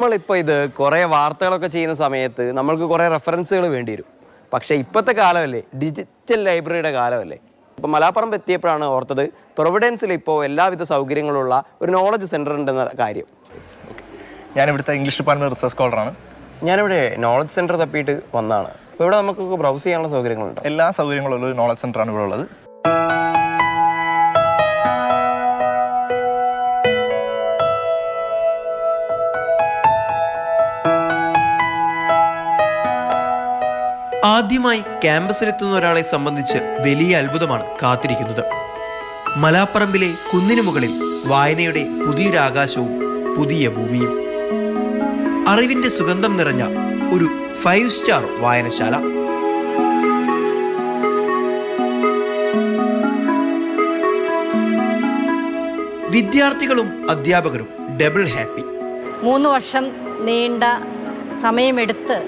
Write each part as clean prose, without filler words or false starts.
നമ്മളിപ്പോൾ ഇത് കുറേ വാർത്തകളൊക്കെ ചെയ്യുന്ന സമയത്ത് നമ്മൾക്ക് കുറേ റെഫറൻസുകൾ വേണ്ടി വരും. പക്ഷേ ഇപ്പോഴത്തെ കാലമല്ലേ, ഡിജിറ്റൽ ലൈബ്രറിയുടെ കാലമല്ലേ. ഇപ്പോൾ മലാപ്പറമ്പ് എത്തിയപ്പോഴാണ് ഓർത്തത് പ്രൊവിഡൻസിൽ ഇപ്പോൾ എല്ലാവിധ സൗകര്യങ്ങളുള്ള ഒരു നോളജ് സെൻറ്റർ ഉണ്ടെന്ന കാര്യം. ഞാനിവിടുത്തെ ഇംഗ്ലീഷ് ഡിപ്പാർട്ട്മെൻറ്റ് റിസർച്ച് സ്കോളറാണ്. ഞാനിവിടെ നോളജ് സെൻറ്റർ തപ്പിയിട്ട് വന്നതാണ്. അപ്പോൾ ഇവിടെ നമുക്ക് ബ്രൗസ് ചെയ്യാനുള്ള സൗകര്യങ്ങളുണ്ടോ? എല്ലാ സൗകര്യങ്ങളുള്ള ഒരു നോളജ് സെൻറ്ററാണ് ഇവിടെ ഉള്ളത്. ആദ്യമായി ക്യാമ്പസിലെത്തുന്ന ഒരാളെ സംബന്ധിച്ച് വലിയ അത്ഭുതമാണ് കാത്തിരിക്കുന്നത്. മലാപ്പറമ്പിലെ കുന്നിനു മുകളിൽ വായനയുടെ പുതിയൊരാകാശവും പുതിയ ഭൂമിയും, അറിവിന്റെ സുഗന്ധം നിറഞ്ഞ ഒരു 5 സ്റ്റാർ വായനശാല. വിദ്യാർത്ഥികളും അധ്യാപകരും ഡബിൾ ഹാപ്പി. 3 വർഷം നീണ്ട സമയമെടുത്ത്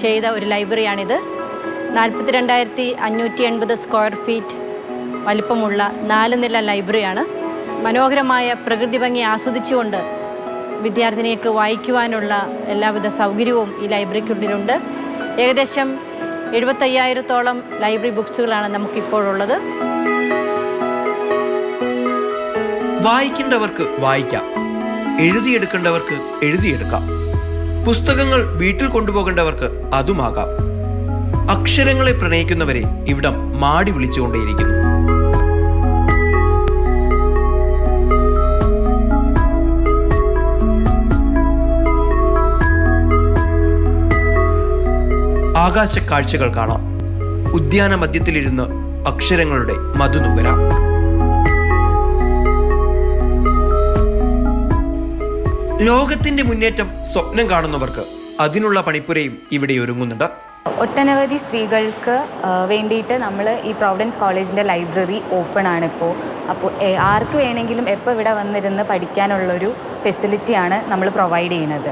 ചെയ്ത ഒരു ലൈബ്രറിയാണിത്. 42,580 സ്ക്വയർ ഫീറ്റ് വലിപ്പമുള്ള 4 നില ലൈബ്രറിയാണ്. മനോഹരമായ പ്രകൃതി ഭംഗി ആസ്വദിച്ചുകൊണ്ട് വിദ്യാർത്ഥിനികൾക്ക് വായിക്കുവാനുള്ള എല്ലാവിധ സൗകര്യവും ഈ ലൈബ്രറിക്കുള്ളിലുണ്ട്. ഏകദേശം 75,000-ഓളം ലൈബ്രറി ബുക്സുകളാണ് നമുക്കിപ്പോഴുള്ളത്. വായിക്കേണ്ടവർക്ക് വായിക്കാം, എഴുതിയെടുക്കേണ്ടവർക്ക് എഴുതിയെടുക്കാം. പുസ്തകങ്ങൾ വീട്ടിൽ കൊണ്ടുപോകേണ്ടവർക്ക് അതുമാകാം. അക്ഷരങ്ങളെ പ്രണയിക്കുന്നവരെ ഇവിടം മാടി വിളിച്ചുകൊണ്ടേയിരിക്കുന്നു. ആകാശ കാഴ്ചകൾ കാണാം. ഉദ്യാന മധ്യത്തിലിരുന്ന് അക്ഷരങ്ങളുടെ മധുനുകരാം. ലോകത്തിന്റെ മുന്നേറ്റം സ്വപ്നം കാണുന്നവർക്ക് അതിനുള്ള പണിപ്പുരയും ഇവിടെ ഒരുങ്ങുന്നുണ്ട്. ഒട്ടനവധി സ്ത്രീകൾക്ക് വേണ്ടിയിട്ട് നമ്മൾ ഈ പ്രൊവിഡൻസ് കോളേജിൻ്റെ ലൈബ്രറി ഓപ്പൺ ആണ് ഇപ്പോൾ. അപ്പോൾ ആർക്ക് വേണമെങ്കിലും എപ്പോൾ ഇവിടെ വന്നിരുന്ന് പഠിക്കാനുള്ളൊരു ഫെസിലിറ്റിയാണ് നമ്മൾ പ്രൊവൈഡ് ചെയ്യുന്നത്.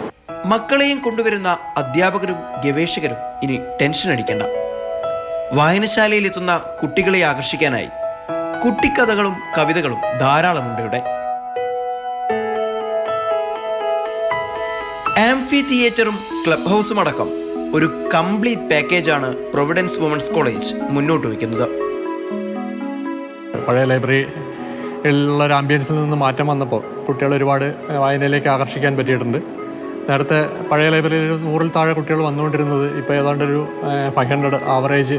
മക്കളെയും കൊണ്ടുവരുന്ന അധ്യാപകരും ഗവേഷകരും ഇനി ടെൻഷൻ അടിക്കേണ്ട. വായനശാലയിലെത്തുന്ന കുട്ടികളെ ആകർഷിക്കാനായി കുട്ടിക്കഥകളും കവിതകളും ധാരാളമുണ്ട് ഇവിടെ. ആംഫി തിയേറ്ററും ക്ലബ് ഹൗസും അടക്കം ഒരു കംപ്ലീറ്റ് പാക്കേജാണ് പ്രൊവിഡൻസ് വുമൻസ് കോളേജ് മുന്നോട്ട് വയ്ക്കുന്നത്. പഴയ ലൈബ്രറി ഉള്ള ഒരു ആംബിയൻസിൽ നിന്ന് മാറ്റം വന്നപ്പോൾ കുട്ടികൾ ഒരുപാട് വായനയിലേക്ക് ആകർഷിക്കാൻ പറ്റിയിട്ടുണ്ട്. നേരത്തെ പഴയ ലൈബ്രറിയിൽ 100-ൽ താഴെ കുട്ടികൾ വന്നുകൊണ്ടിരുന്നത് ഇപ്പോൾ ഏതാണ്ടൊരു 500 average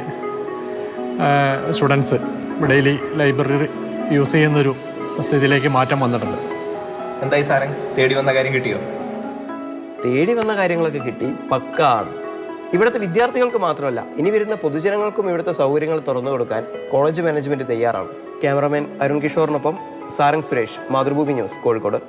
students daily library use ചെയ്യുന്നൊരു സ്ഥിതിയിലേക്ക് മാറ്റം വന്നിട്ടുണ്ട്. എന്തായി സാറേ, തേടി വന്ന കാര്യം കിട്ടിയോ? തേടി വന്ന കാര്യങ്ങളൊക്കെ കിട്ടി, പക്കാണ്. ഇവിടുത്തെ വിദ്യാർത്ഥികൾക്ക് മാത്രമല്ല, ഇനി വരുന്ന പൊതുജനങ്ങൾക്കും ഇവിടുത്തെ സൗകര്യങ്ങൾ തുറന്നു കൊടുക്കാൻ കോളേജ് മാനേജ്മെന്റ് തയ്യാറാണ്. ക്യാമറാമാൻ അരുൺ കിഷോറിനൊപ്പം സാരംഗ് സുരേഷ്, മാതൃഭൂമി ന്യൂസ്, കോഴിക്കോട്.